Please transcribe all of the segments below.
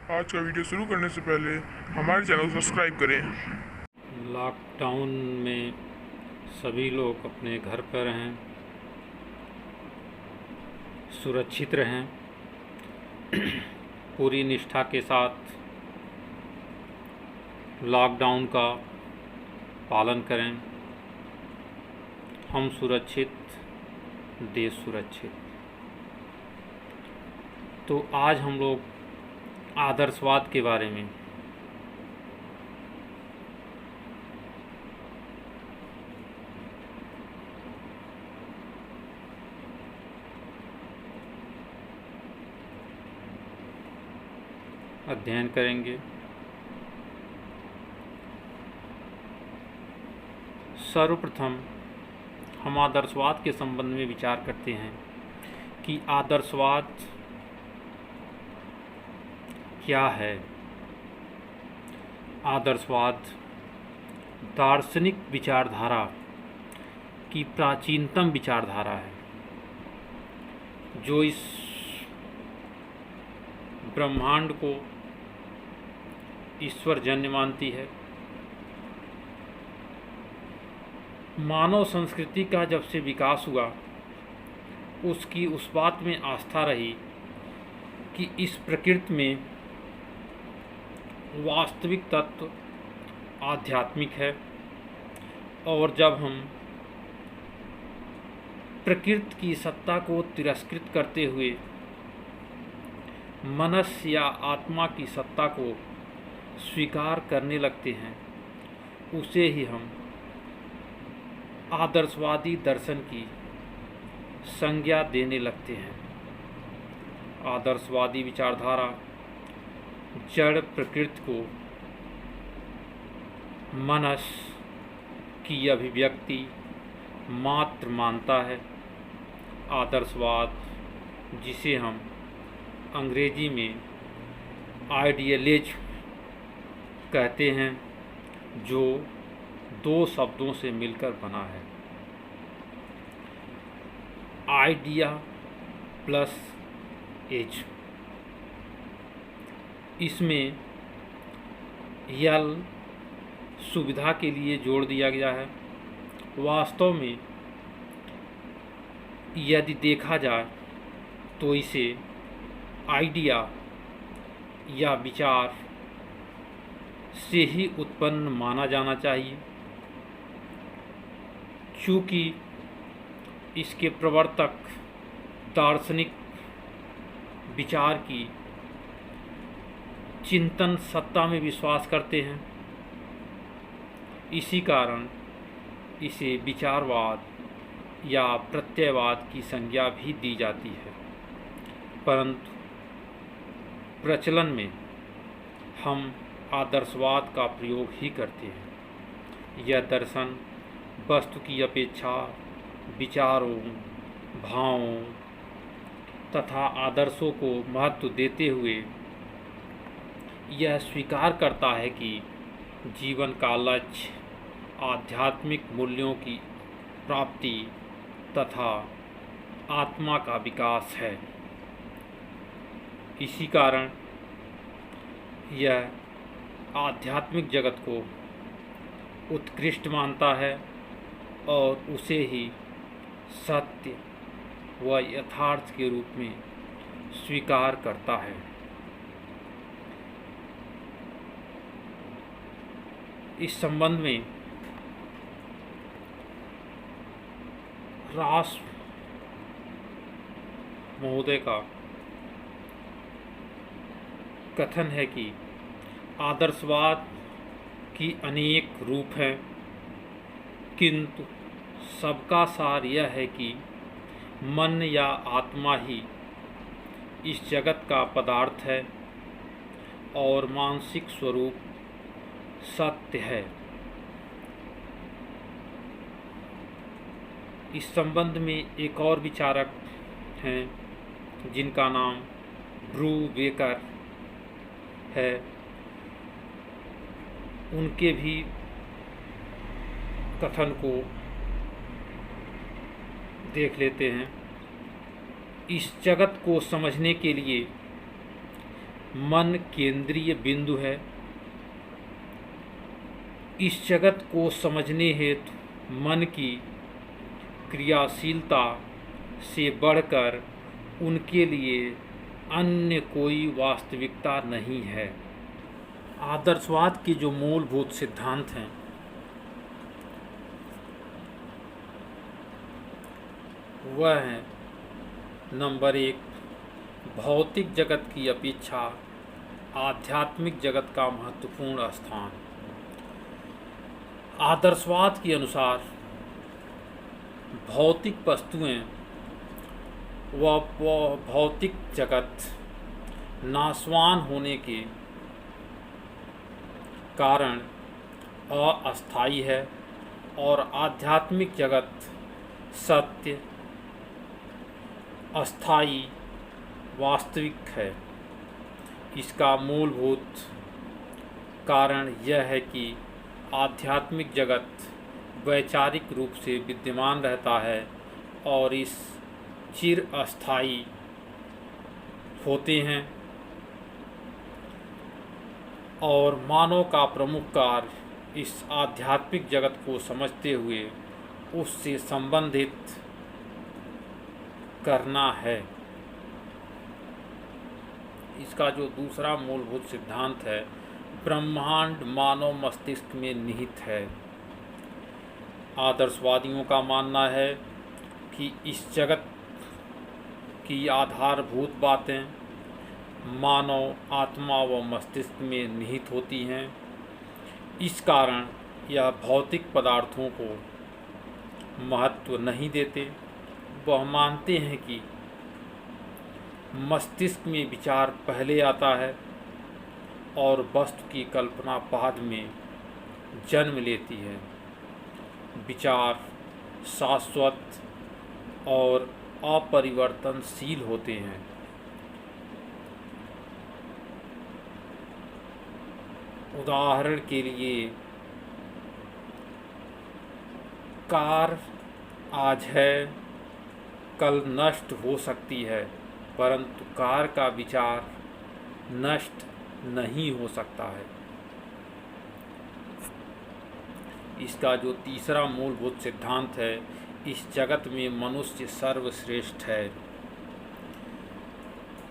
आज का वीडियो शुरू करने से पहले हमारे चैनल को सब्सक्राइब करें। लॉकडाउन में सभी लोग अपने घर पर रहें, सुरक्षित रहें, पूरी निष्ठा के साथ लॉकडाउन का पालन करें। हम सुरक्षित, देश सुरक्षित। तो आज हम लोग आदर्शवाद के बारे में अध्ययन करेंगे। सर्वप्रथम हम आदर्शवाद के संबंध में विचार करते हैं कि आदर्शवाद क्या है। आदर्शवाद दार्शनिक विचारधारा की प्राचीनतम विचारधारा है, जो इस ब्रह्मांड को ईश्वरजन्य मानती है। मानव संस्कृति का जब से विकास हुआ, उसकी उस बात में आस्था रही कि इस प्रकृति में वास्तविक तत्व आध्यात्मिक है, और जब हम प्रकृति की सत्ता को तिरस्कृत करते हुए मनस या आत्मा की सत्ता को स्वीकार करने लगते हैं, उसे ही हम आदर्शवादी दर्शन की संज्ञा देने लगते हैं। आदर्शवादी विचारधारा जड़ प्रकृति को मनस की अभिव्यक्ति मात्र मानता है। आदर्शवाद, जिसे हम अंग्रेजी में आइडियलिज्म कहते हैं, जो दो शब्दों से मिलकर बना है, आइडिया प्लस एज। इसमें यल सुविधा के लिए जोड़ दिया गया है। वास्तव में यदि देखा जाए तो इसे आइडिया या विचार से ही उत्पन्न माना जाना चाहिए, चूँकि इसके प्रवर्तक दार्शनिक विचार की चिंतन सत्ता में विश्वास करते हैं। इसी कारण इसे विचारवाद या प्रत्ययवाद की संज्ञा भी दी जाती है, परंतु प्रचलन में हम आदर्शवाद का प्रयोग ही करते हैं। यह दर्शन वस्तु की अपेक्षा विचारों, भावों तथा आदर्शों को महत्व देते हुए यह स्वीकार करता है कि जीवन का लक्ष्य आध्यात्मिक मूल्यों की प्राप्ति तथा आत्मा का विकास है। इसी कारण यह आध्यात्मिक जगत को उत्कृष्ट मानता है और उसे ही सत्य व यथार्थ के रूप में स्वीकार करता है। इस संबंध में रास महोदय का कथन है कि आदर्शवाद की अनेक रूप हैं, किंतु सबका सार यह है कि मन या आत्मा ही इस जगत का पदार्थ है और मानसिक स्वरूप सत्य है। इस संबंध में एक और विचारक हैं जिनका नाम ब्रू बेकर है। उनके भी कथन को देख लेते हैं। इस जगत को समझने के लिए मन केंद्रीय बिंदु है। इस जगत को समझने हेतु मन की क्रियाशीलता से बढ़कर उनके लिए अन्य कोई वास्तविकता नहीं है। आदर्शवाद के जो मूलभूत सिद्धांत हैं वह है, नंबर 1, भौतिक जगत की अपेक्षा आध्यात्मिक जगत का महत्वपूर्ण स्थान। आदर्शवाद के अनुसार भौतिक वस्तुएं व भौतिक जगत नाशवान होने के कारण अस्थायी है और आध्यात्मिक जगत सत्य, अस्थायी, वास्तविक है। इसका मूलभूत कारण यह है कि आध्यात्मिक जगत वैचारिक रूप से विद्यमान रहता है और इस चिर अस्थायी होते हैं और मानव का प्रमुख कार्य इस आध्यात्मिक जगत को समझते हुए उससे संबंधित करना है। इसका जो दूसरा मूलभूत सिद्धांत है, ब्रह्मांड मानव मस्तिष्क में निहित है। आदर्शवादियों का मानना है कि इस जगत की आधारभूत बातें मानव आत्मा व मस्तिष्क में निहित होती हैं। इस कारण यह भौतिक पदार्थों को महत्व नहीं देते। वह मानते हैं कि मस्तिष्क में विचार पहले आता है और वस्तु की कल्पना बाद में जन्म लेती है। विचार शाश्वत और अपरिवर्तनशील होते हैं। उदाहरण के लिए, कार आज है, कल नष्ट हो सकती है, परंतु कार का विचार नष्ट नहीं हो सकता है। इसका जो तीसरा मूलभूत सिद्धांत है, इस जगत में मनुष्य सर्वश्रेष्ठ है।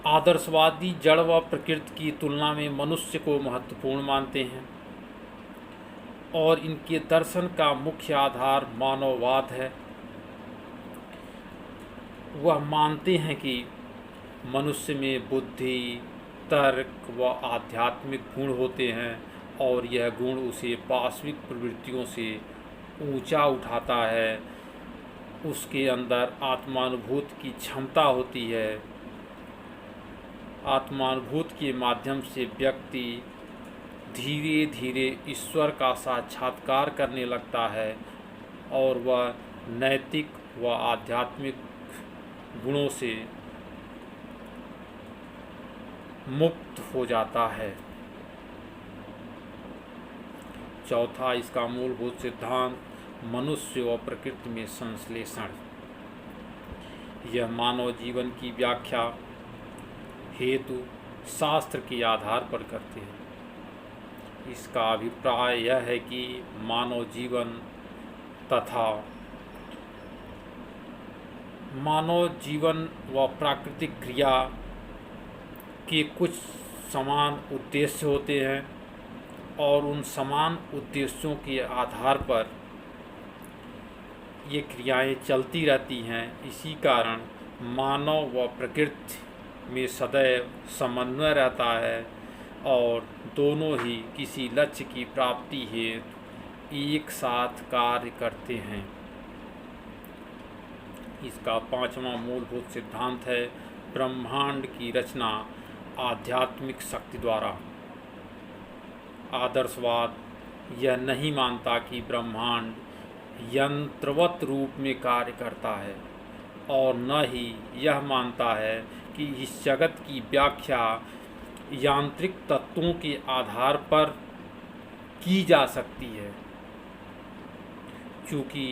आदर्शवादी जड़ व प्रकृति की तुलना में मनुष्य को महत्वपूर्ण मानते हैं और इनके दर्शन का मुख्य आधार मानववाद है। वह मानते हैं कि मनुष्य में बुद्धि, तर्क व आध्यात्मिक गुण होते हैं और यह गुण उसे पाशविक प्रवृत्तियों से ऊंचा उठाता है। उसके अंदर आत्मानुभूति की क्षमता होती है। आत्मानुभूति के माध्यम से व्यक्ति धीरे धीरे ईश्वर का साक्षात्कार करने लगता है और वह नैतिक व आध्यात्मिक गुणों से मुक्त हो जाता है। चौथा, इसका मूलभूत सिद्धांत मनुष्य व प्रकृति में संश्लेषण। यह मानव जीवन की व्याख्या हेतु शास्त्र के आधार पर करते हैं। इसका अभिप्राय यह है कि मानव जीवन तथा मानव जीवन व प्राकृतिक क्रिया के कुछ समान उद्देश्य होते हैं और उन समान उद्देश्यों के आधार पर ये क्रियाएं चलती रहती हैं। इसी कारण मानव व प्रकृति में सदैव समन्वय रहता है और दोनों ही किसी लक्ष्य की प्राप्ति हेतु एक साथ कार्य करते हैं। इसका पांचवा मूलभूत सिद्धांत है ब्रह्मांड की रचना आध्यात्मिक शक्ति द्वारा। आदर्शवाद यह नहीं मानता कि ब्रह्मांड यंत्रवत रूप में कार्य करता है और न ही यह मानता है कि इस जगत की व्याख्या यांत्रिक तत्वों के आधार पर की जा सकती है। चूँकि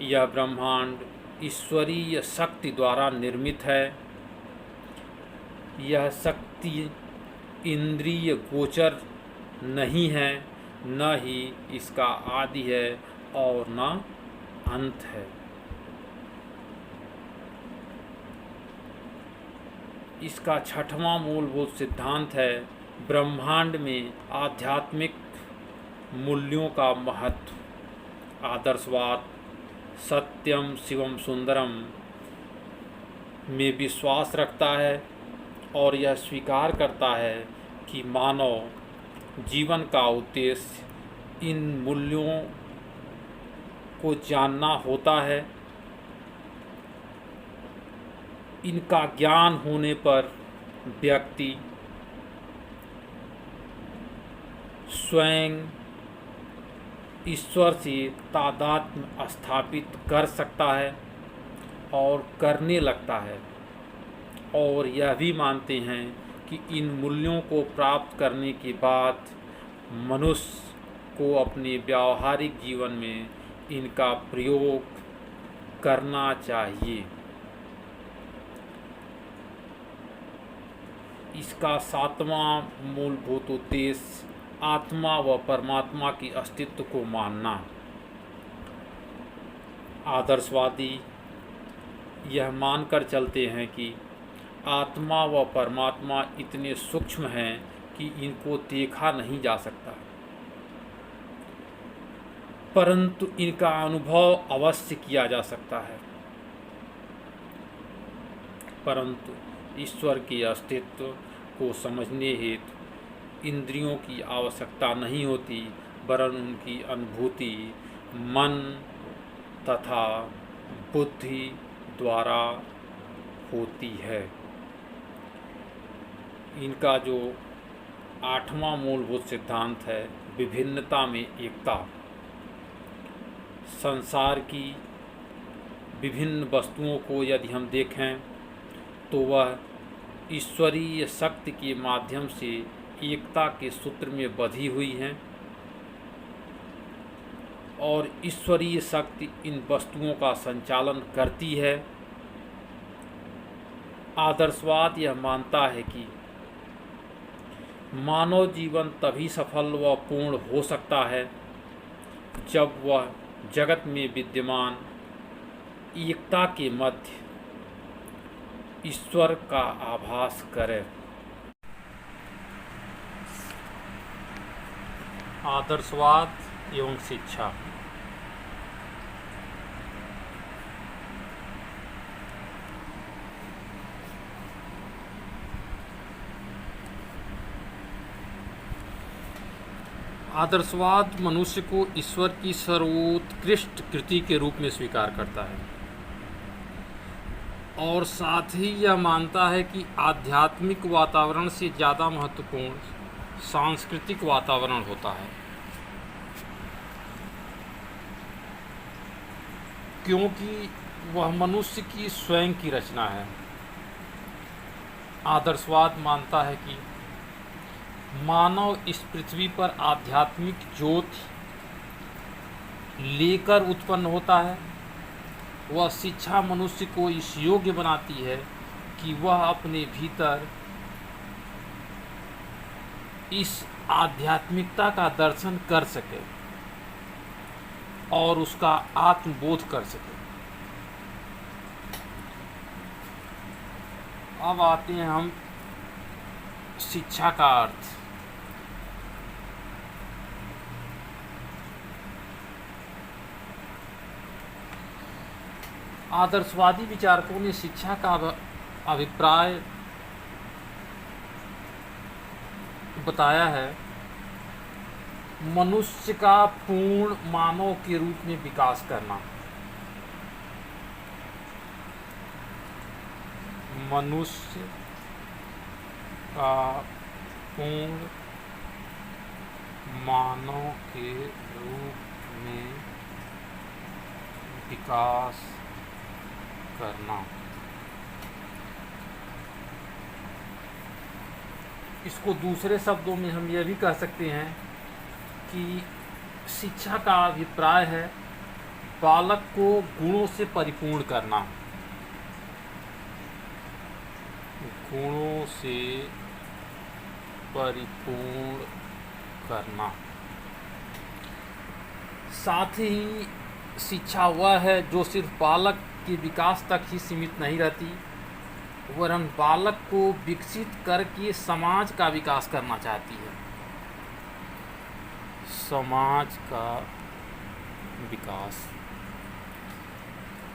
यह ब्रह्मांड ईश्वरीय शक्ति द्वारा निर्मित है, यह शक्ति इंद्रिय गोचर नहीं है, न ही इसका आदि है और न अंत है। इसका छठवां मूलभूत सिद्धांत है ब्रह्मांड में आध्यात्मिक मूल्यों का महत्व। आदर्शवाद सत्यम शिवम सुंदरम में विश्वास रखता है और यह स्वीकार करता है कि मानव जीवन का उद्देश्य इन मूल्यों को जानना होता है। इनका ज्ञान होने पर व्यक्ति स्वयं ईश्वर से तादात्म्य स्थापित कर सकता है और करने लगता है, और यह भी मानते हैं कि इन मूल्यों को प्राप्त करने के बाद मनुष्य को अपने व्यावहारिक जीवन में इनका प्रयोग करना चाहिए। इसका सातवां मूलभूत उद्देश्य आत्मा व परमात्मा की अस्तित्व को मानना। आदर्शवादी यह मानकर चलते हैं कि आत्मा व परमात्मा इतने सूक्ष्म हैं कि इनको देखा नहीं जा सकता, परंतु इनका अनुभव अवश्य किया जा सकता है। परंतु ईश्वर के अस्तित्व को समझने हेतु इंद्रियों की आवश्यकता नहीं होती, वरन उनकी अनुभूति मन तथा बुद्धि द्वारा होती है। इनका जो आठवां मूलभूत सिद्धांत है विभिन्नता में एकता। संसार की विभिन्न वस्तुओं को यदि हम देखें तो वह ईश्वरीय शक्ति के माध्यम से एकता के सूत्र में बंधी हुई हैं, और ईश्वरीय शक्ति इन वस्तुओं का संचालन करती है। आदर्शवाद यह मानता है कि मानव जीवन तभी सफल व पूर्ण हो सकता है जब वह जगत में विद्यमान एकता के मध्य ईश्वर का आभास करे। आदर्शवाद एवं शिक्षा। आदर्शवाद मनुष्य को ईश्वर की सर्वोत्कृष्ट कृति के रूप में स्वीकार करता है और साथ ही यह मानता है कि आध्यात्मिक वातावरण से ज़्यादा महत्वपूर्ण सांस्कृतिक वातावरण होता है, क्योंकि वह मनुष्य की स्वयं की रचना है। आदर्शवाद मानता है कि मानव इस पृथ्वी पर आध्यात्मिक ज्योति लेकर उत्पन्न होता है। वह शिक्षा मनुष्य को इस योग्य बनाती है कि वह अपने भीतर इस आध्यात्मिकता का दर्शन कर सके और उसका आत्मबोध कर सके। अब आते हैं हम शिक्षा का अर्थ। आदर्शवादी विचारकों ने शिक्षा का अभिप्राय बताया है मनुष्य का पूर्ण मानव के रूप में विकास करना। मनुष्य का पूर्ण मानव के रूप में विकास करना। इसको दूसरे शब्दों में हम यह भी कह सकते हैं कि शिक्षा का अभिप्राय है बालक को गुणों से परिपूर्ण करना। गुणों से परिपूर्ण करना। साथ ही शिक्षा वह है जो सिर्फ बालक के विकास तक ही सीमित नहीं रहती, वरन बालक को विकसित करके समाज का विकास करना चाहती है। समाज का विकास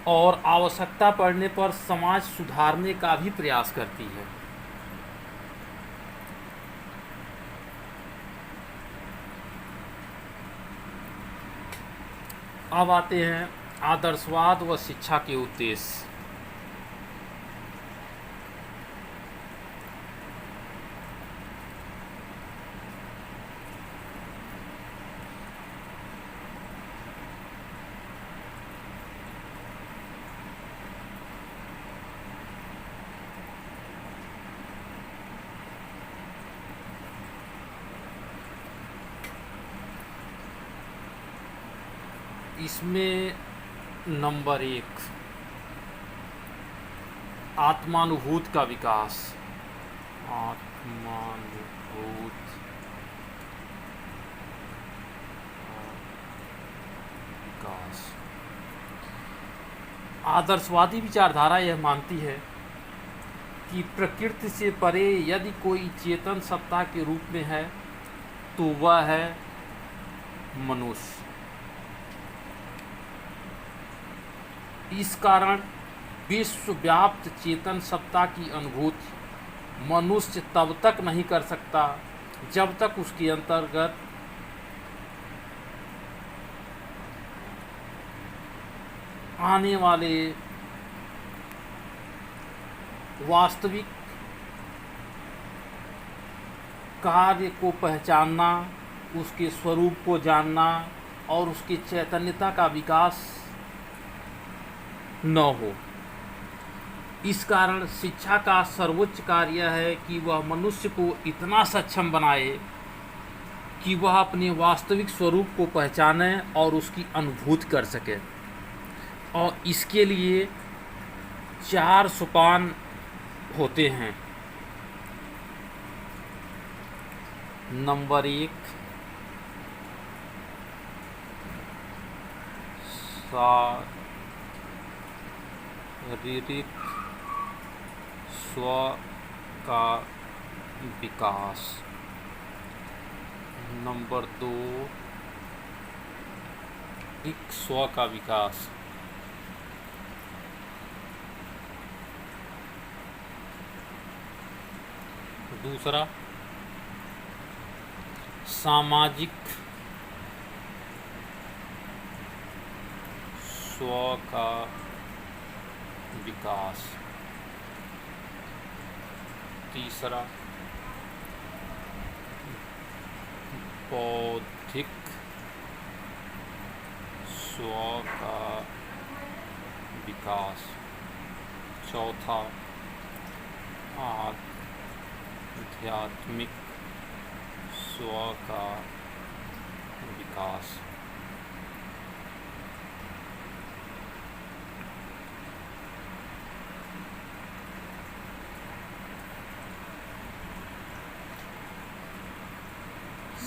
और आवश्यकता पड़ने पर समाज सुधारने का भी प्रयास करती है। अब आते हैं आदर्शवाद व शिक्षा के उद्देश्य। इसमें नंबर 1 आत्मानुभूति का विकास। आत्मानुभूति विकास। आदर्शवादी विचारधारा यह मानती है कि प्रकृति से परे यदि कोई चेतन सत्ता के रूप में है तो वह है मनुष्य। इस कारण विश्वव्याप्त चेतन सत्ता की अनुभूति मनुष्य तब तक नहीं कर सकता जब तक उसके अंतर्गत आने वाले वास्तविक कार्य को पहचानना, उसके स्वरूप को जानना और उसकी चैतन्यता का विकास न हो। इस कारण शिक्षा का सर्वोच्च कार्य है कि वह मनुष्य को इतना सक्षम बनाए कि वह अपने वास्तविक स्वरूप को पहचाने और उसकी अनुभूति कर सके। और इसके लिए 4 सोपान होते हैं। नंबर 1 शारीरिक स्व का विकास। नंबर 2 एक स्व का विकास। दूसरा सामाजिक स्व का विकास। तीसरा बौद्धिक स्व का विकास। चौथा आध्यात्मिक स्व का विकास।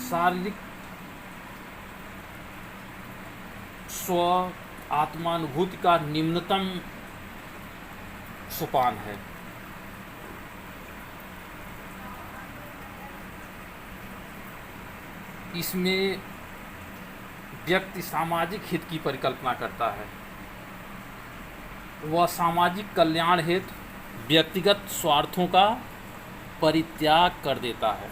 शारीरिक स्व आत्मानुभूति का निम्नतम सोपान है। इसमें व्यक्ति सामाजिक हित की परिकल्पना करता है। वह सामाजिक कल्याण हेतु व्यक्तिगत स्वार्थों का परित्याग कर देता है।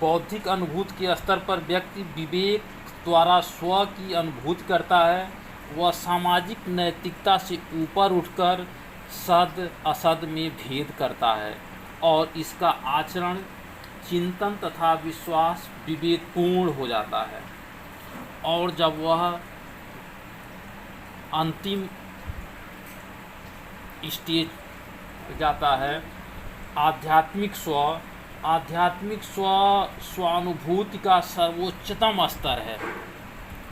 बौद्धिक अनुभूति के स्तर पर व्यक्ति विवेक द्वारा स्व की अनुभूति करता है। वह सामाजिक नैतिकता से ऊपर उठकर सद असद में भेद करता है और इसका आचरण, चिंतन तथा विश्वास विवेकपूर्ण हो जाता है। और जब वह अंतिम स्टेज जाता है आध्यात्मिक स्व स्वानुभूति का सर्वोच्चतम स्तर है।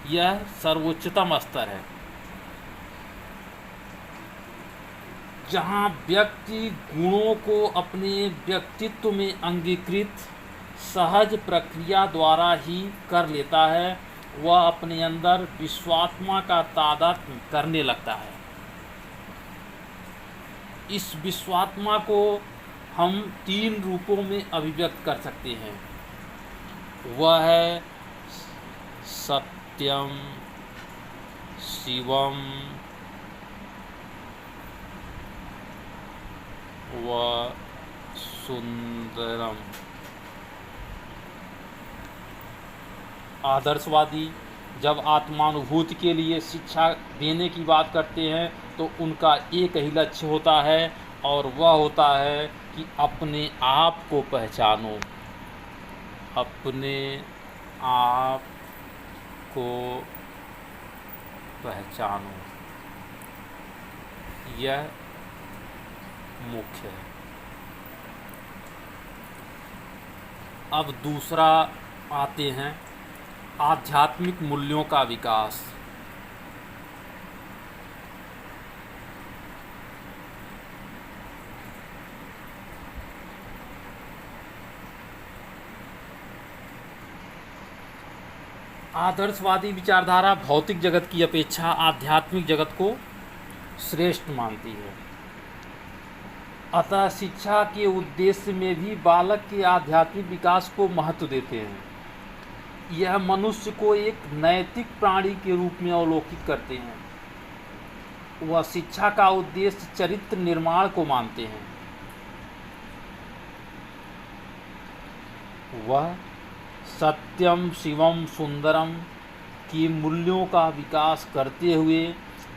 यह सर्वोच्चतम स्तर है जहाँ व्यक्ति गुणों को अपने व्यक्तित्व में अंगीकृत सहज प्रक्रिया द्वारा ही कर लेता है। वह अपने अंदर विश्वात्मा का तादात्म्य करने लगता है। इस विश्वात्मा को हम 3 रूपों में अभिव्यक्त कर सकते हैं। वह है सत्यम, शिवम व सुंदरम। आदर्शवादी जब आत्मानुभूति के लिए शिक्षा देने की बात करते हैं तो उनका एक ही लक्ष्य होता है और वह होता है कि अपने आप को पहचानो, अपने आप को पहचानो। यह मुख्य है। अब दूसरा आते हैं आध्यात्मिक मूल्यों का विकास। आदर्शवादी विचारधारा भौतिक जगत की अपेक्षा आध्यात्मिक जगत को श्रेष्ठ मानती है। अतः शिक्षा के उद्देश्य में भी बालक के आध्यात्मिक विकास को महत्व देते हैं। यह मनुष्य को एक नैतिक प्राणी के रूप में अवलोकित करते हैं। वह शिक्षा का उद्देश्य चरित्र निर्माण को मानते हैं। वह सत्यम, शिवम, सुंदरम के मूल्यों का विकास करते हुए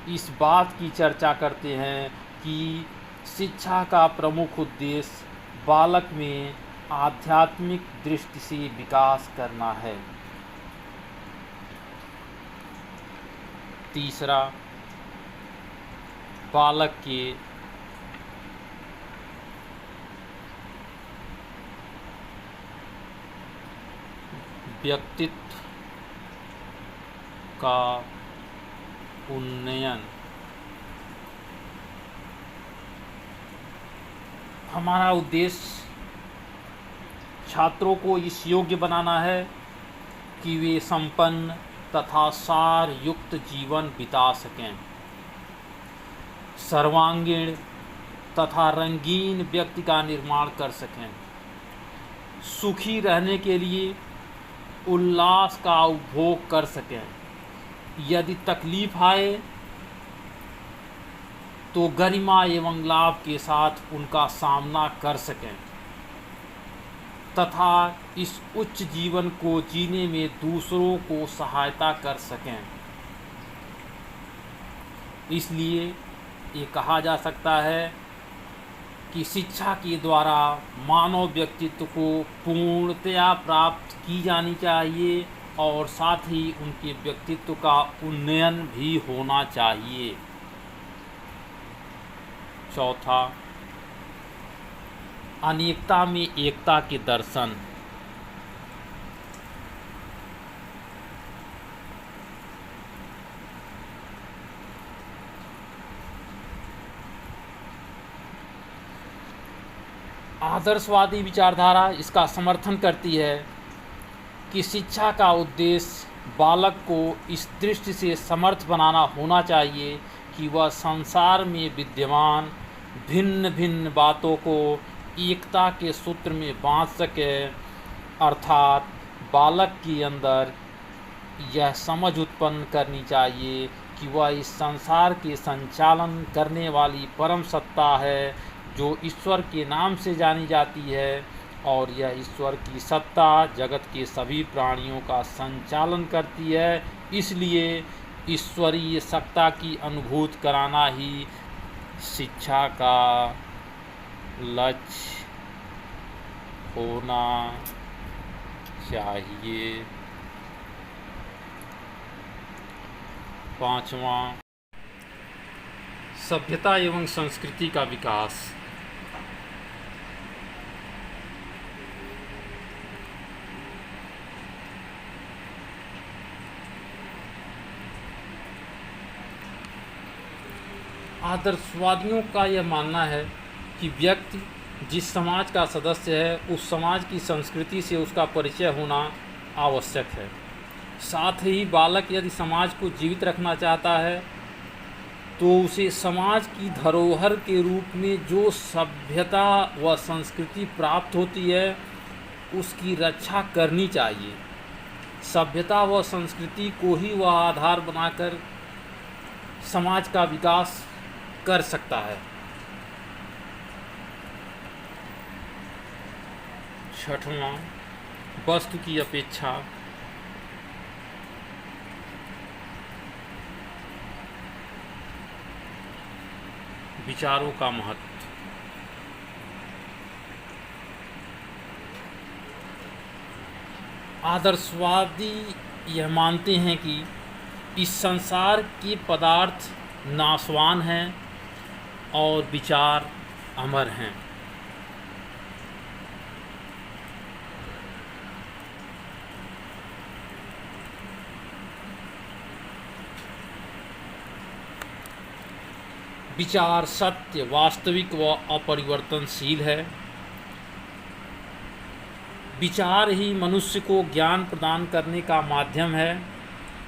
इस बात की चर्चा करते हैं कि शिक्षा का प्रमुख उद्देश्य बालक में आध्यात्मिक दृष्टि से विकास करना है। तीसरा, बालक के व्यक्तित्व का उन्नयन। हमारा उद्देश्य छात्रों को इस योग्य बनाना है कि वे संपन्न तथा सार युक्त जीवन बिता सकें, सर्वांगीण तथा रंगीन व्यक्ति का निर्माण कर सकें, सुखी रहने के लिए उल्लास का उपभोग कर सकें, यदि तकलीफ आए तो गरिमा एवं लाभ के साथ उनका सामना कर सकें तथा इस उच्च जीवन को जीने में दूसरों को सहायता कर सकें। इसलिए ये कहा जा सकता है कि शिक्षा के द्वारा मानव व्यक्तित्व को पूर्णतया प्राप्त की जानी चाहिए और साथ ही उनके व्यक्तित्व का उन्नयन भी होना चाहिए। चौथा, अनेकता में एकता के दर्शन। आदर्शवादी विचारधारा इसका समर्थन करती है कि शिक्षा का उद्देश्य बालक को इस दृष्टि से समर्थ बनाना होना चाहिए कि वह संसार में विद्यमान भिन्न भिन्न बातों को एकता के सूत्र में बांध सके, अर्थात बालक के अंदर यह समझ उत्पन्न करनी चाहिए कि वह इस संसार के संचालन करने वाली परम सत्ता है जो ईश्वर के नाम से जानी जाती है और यह ईश्वर की सत्ता जगत के सभी प्राणियों का संचालन करती है। इसलिए ईश्वरीय सत्ता की अनुभूति कराना ही शिक्षा का लक्ष्य होना चाहिए। पांचवा, सभ्यता एवं संस्कृति का विकास। आदर्शवादियों का यह मानना है कि व्यक्ति जिस समाज का सदस्य है उस समाज की संस्कृति से उसका परिचय होना आवश्यक है। साथ ही बालक यदि समाज को जीवित रखना चाहता है तो उसे समाज की धरोहर के रूप में जो सभ्यता व संस्कृति प्राप्त होती है उसकी रक्षा करनी चाहिए। सभ्यता व संस्कृति को ही वह आधार बनाकर समाज का विकास कर सकता है। छठवां, वस्तु की अपेक्षा विचारों का महत्व। आदर्शवादी यह मानते हैं कि इस संसार के पदार्थ नाशवान हैं और विचार अमर हैं। विचार सत्य, वास्तविक व अपरिवर्तनशील है। विचार ही मनुष्य को ज्ञान प्रदान करने का माध्यम है।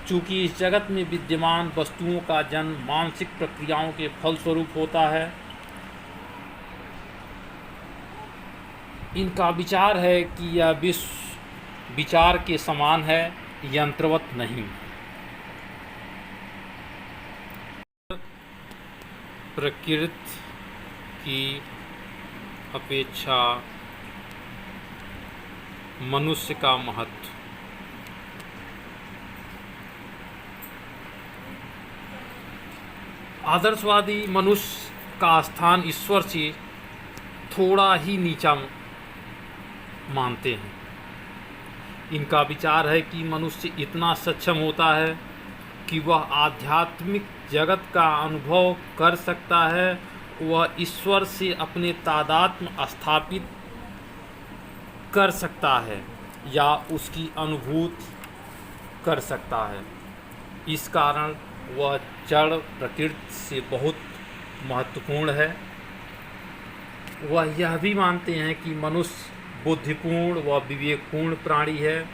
चूँकि इस जगत में विद्यमान वस्तुओं का जन्म मानसिक प्रक्रियाओं के फलस्वरूप होता है, इनका विचार है कि यह विश्व विचार के समान है, यंत्रवत नहीं। प्रकृति की अपेक्षा मनुष्य का महत्व। आदर्शवादी मनुष्य का स्थान ईश्वर से थोड़ा ही नीचा मानते हैं। इनका विचार है कि मनुष्य इतना सक्षम होता है कि वह आध्यात्मिक जगत का अनुभव कर सकता है, वह ईश्वर से अपने तादात्म्य स्थापित कर सकता है या उसकी अनुभूति कर सकता है। इस कारण वह जड़ प्रकृति से बहुत महत्वपूर्ण है। वह यह भी मानते हैं कि मनुष्य बुद्धिपूर्ण व विवेकपूर्ण प्राणी है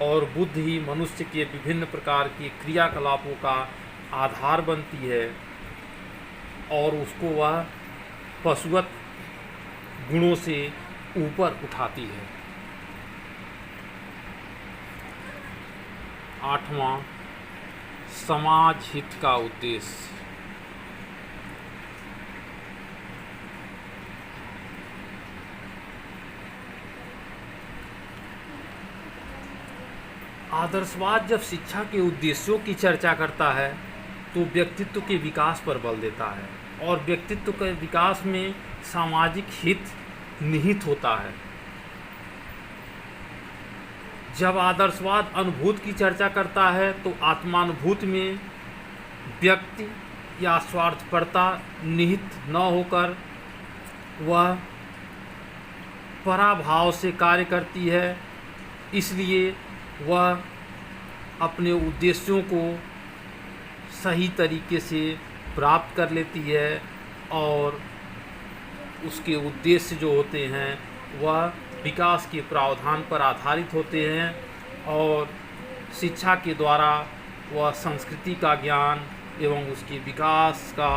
और बुद्धि ही मनुष्य के विभिन्न प्रकार के क्रियाकलापों का आधार बनती है और उसको वह पशुवत गुणों से ऊपर उठाती है। आठवां, समाज हित का उद्देश्य। आदर्शवाद जब शिक्षा के उद्देश्यों की चर्चा करता है तो व्यक्तित्व के विकास पर बल देता है और व्यक्तित्व के विकास में सामाजिक हित निहित होता है। जब आदर्शवाद अनुभूति की चर्चा करता है तो आत्मानुभूति में व्यक्ति या स्वार्थपरता निहित न होकर वह पराभाव से कार्य करती है। इसलिए वह अपने उद्देश्यों को सही तरीके से प्राप्त कर लेती है और उसके उद्देश्य जो होते हैं वह विकास के प्रावधान पर आधारित होते हैं और शिक्षा के द्वारा वह संस्कृति का ज्ञान एवं उसके विकास का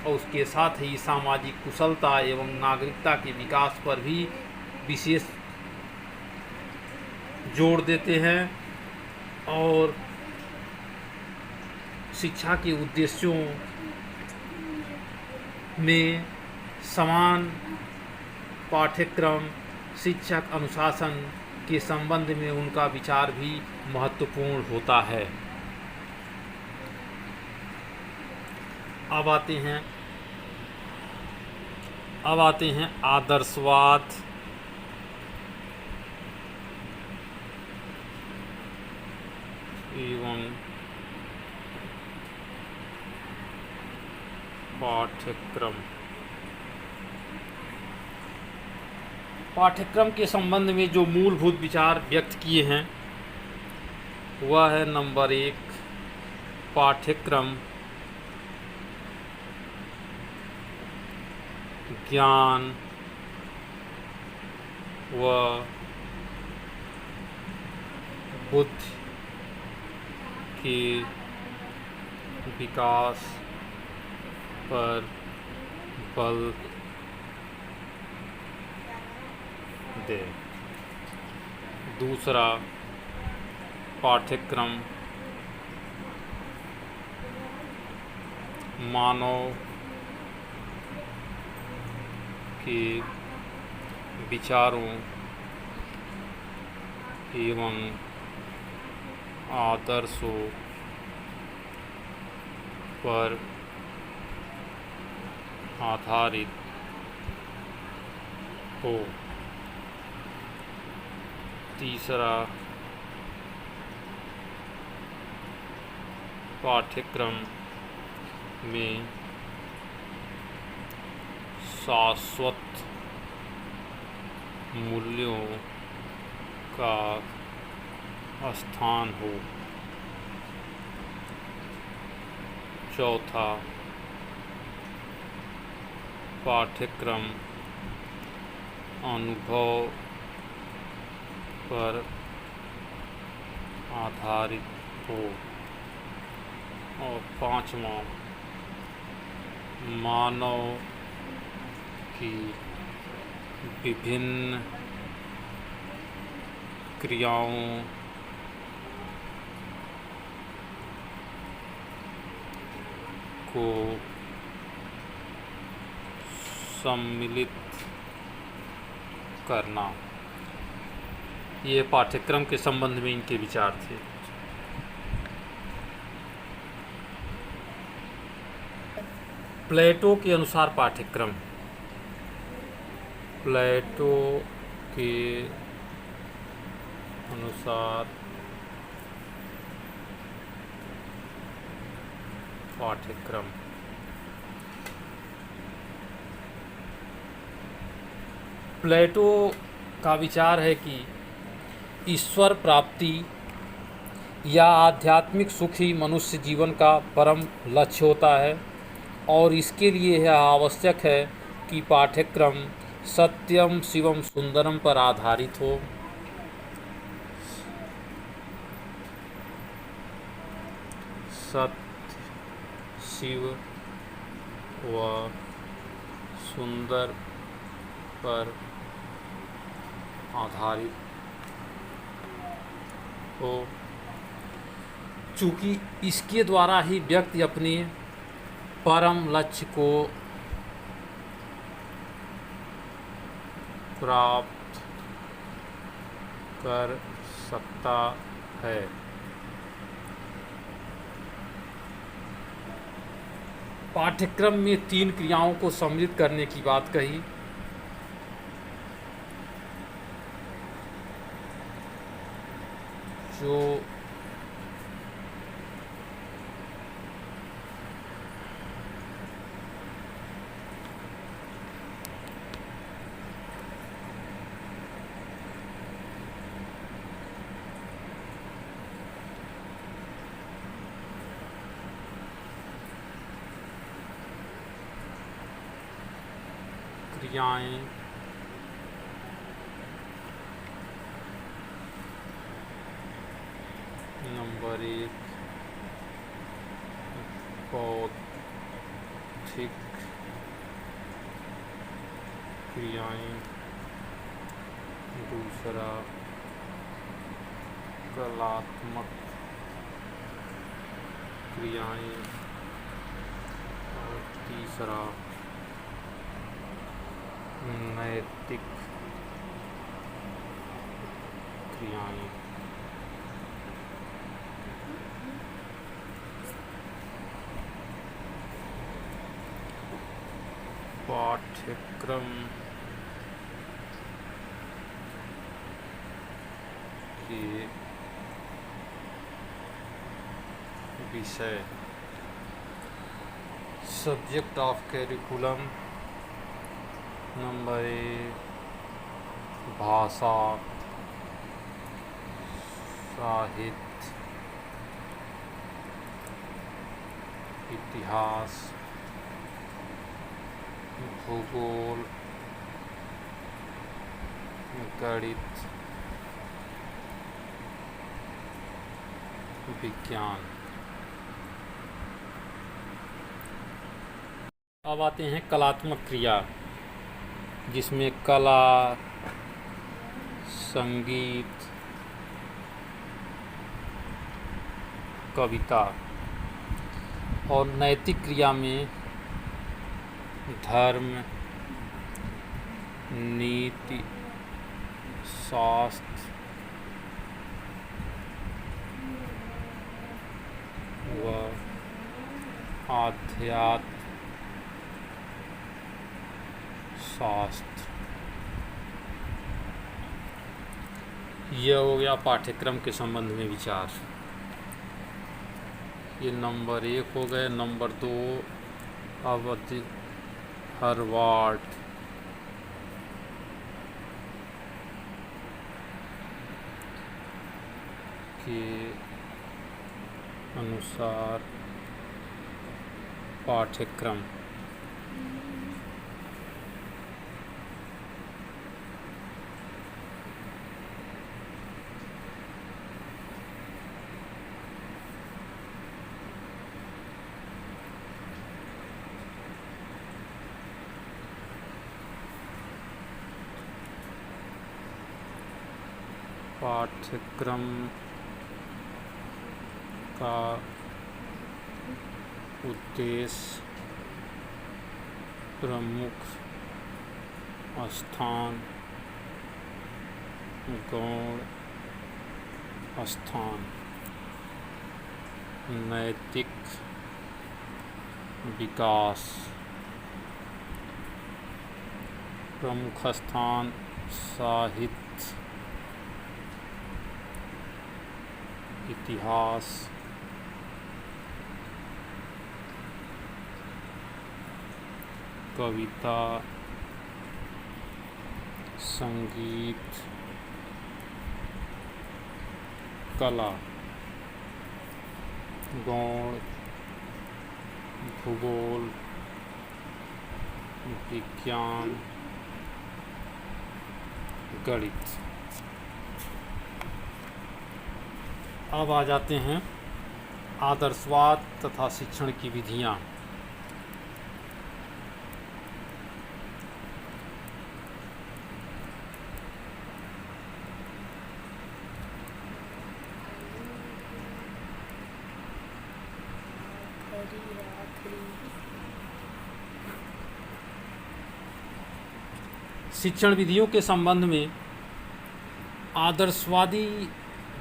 और उसके साथ ही सामाजिक कुशलता एवं नागरिकता के विकास पर भी विशेष जोड़ देते हैं और शिक्षा के उद्देश्यों में समान पाठ्यक्रम, शिक्षक अनुशासन के संबंध में उनका विचार भी महत्वपूर्ण होता है। अब आते हैं आदर्शवाद एवं पाठ्यक्रम के संबंध में जो मूलभूत विचार व्यक्त किए हैं वह है नंबर 1, पाठ्यक्रम ज्ञान व बुद्धि के विकास पर बल दे। दूसरा, पाठ्यक्रम मानव के विचारों एवं आदर्शों पर आधारित हो। तीसरा, पाठ्यक्रम में शाश्वत मूल्यों का स्थान हो। चौथा, पाठ्यक्रम अनुभव पर आधारित हो। और पांचवा, मानव की विभिन्न क्रियाओं को सम्मिलित करना। ये पाठ्यक्रम के संबंध में इनके विचार थे। प्लेटो के अनुसार पाठ्यक्रम, प्लेटो के अनुसार पाठ्यक्रम प्लेटो का विचार है कि ईश्वर प्राप्ति या आध्यात्मिक सुख ही मनुष्य जीवन का परम लक्ष्य होता है और इसके लिए यह आवश्यक है कि पाठ्यक्रम सत्यम शिवम सुंदरम पर आधारित हो। सत्य, शिव व सुंदर पर आधारित हो, चूँकि इसके द्वारा ही व्यक्ति अपने परम लक्ष्य को प्राप्त कर सकता है। पाठ्यक्रम में 3 क्रियाओं को सम्मिलित करने की बात कही। जो क्रियाएं नंबर 1 बौद्धिक क्रियाएं, दूसरा कलात्मक क्रियाएं और तीसरा नैतिक क्रियाएं। पाठ्यक्रम के विषय, सब्जेक्ट ऑफ कैरिकुलम नंबर 1 भाषा, साहित्य, इतिहास, भूगोल, गणित, विज्ञान। अब आते हैं कलात्मक क्रिया, जिसमें कला, संगीत, कविता, और नैतिक क्रिया में धर्म, नीति, शास्त्र व आध्यात्म शास्त्र। यह हो गया पाठ्यक्रम के संबंध में विचार। ये नंबर 1 हो गए। नंबर 2, अवधि हर्वार्ड के अनुसार पाठ्यक्रम। पाठ्यक्रम का उद्देश्य प्रमुख स्थान, गौण स्थान, नैतिक विकास, प्रमुख स्थान साहित्य, इतिहास, कविता, संगीत, कला, गौण, भूगोल, विज्ञान, गणित। अब आ जाते हैं आदर्शवाद तथा शिक्षण की विधियाँ। शिक्षण विधियों के संबंध में आदर्शवादी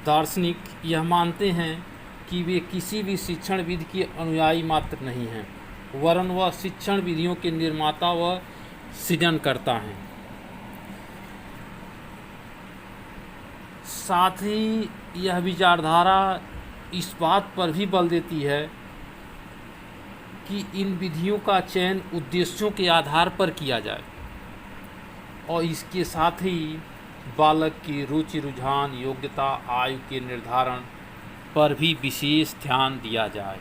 दार्शनिक यह मानते हैं कि वे किसी भी शिक्षण विधि के अनुयायी मात्र नहीं हैं, वरन वह शिक्षण विधियों के निर्माता व सृजनकर्ता हैं। साथ ही यह विचारधारा इस बात पर भी बल देती है कि इन विधियों का चयन उद्देश्यों के आधार पर किया जाए और इसके साथ ही बालक की रुचि, रुझान, योग्यता, आयु के निर्धारण पर भी विशेष ध्यान दिया जाए।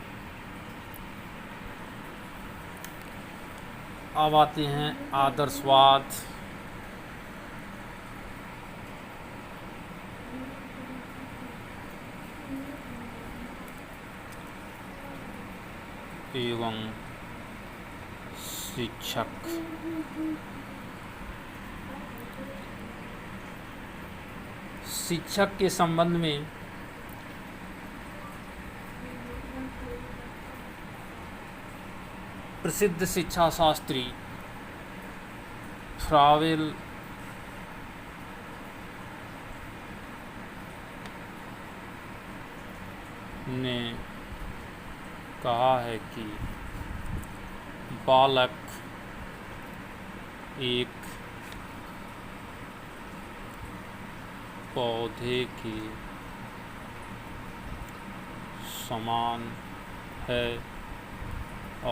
अब आते हैं आदर्शवाद। एवं शिक्षक। शिक्षक के संबंध में प्रसिद्ध शिक्षा शास्त्री फ्रावेल ने कहा है कि बालक एक पौधे के समान है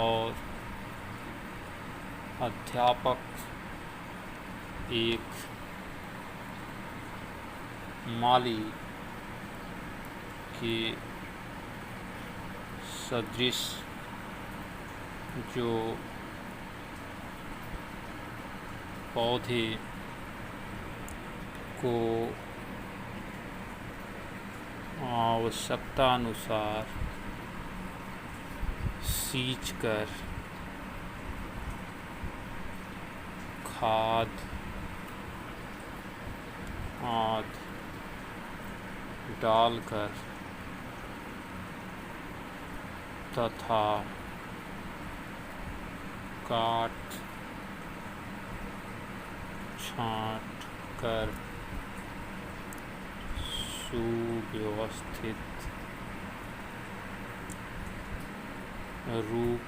और अध्यापक एक माली के सदृश जो पौधे को आवश्यकता अनुसार सींचकर खाद आदि डालकर तथा काट छांट कर सुव्यवस्थित रूप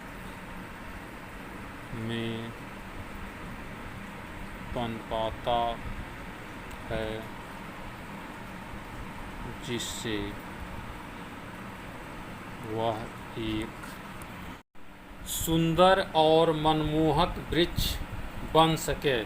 में पनपाता है, जिससे वह एक सुंदर और मनमोहक वृक्ष बन सके।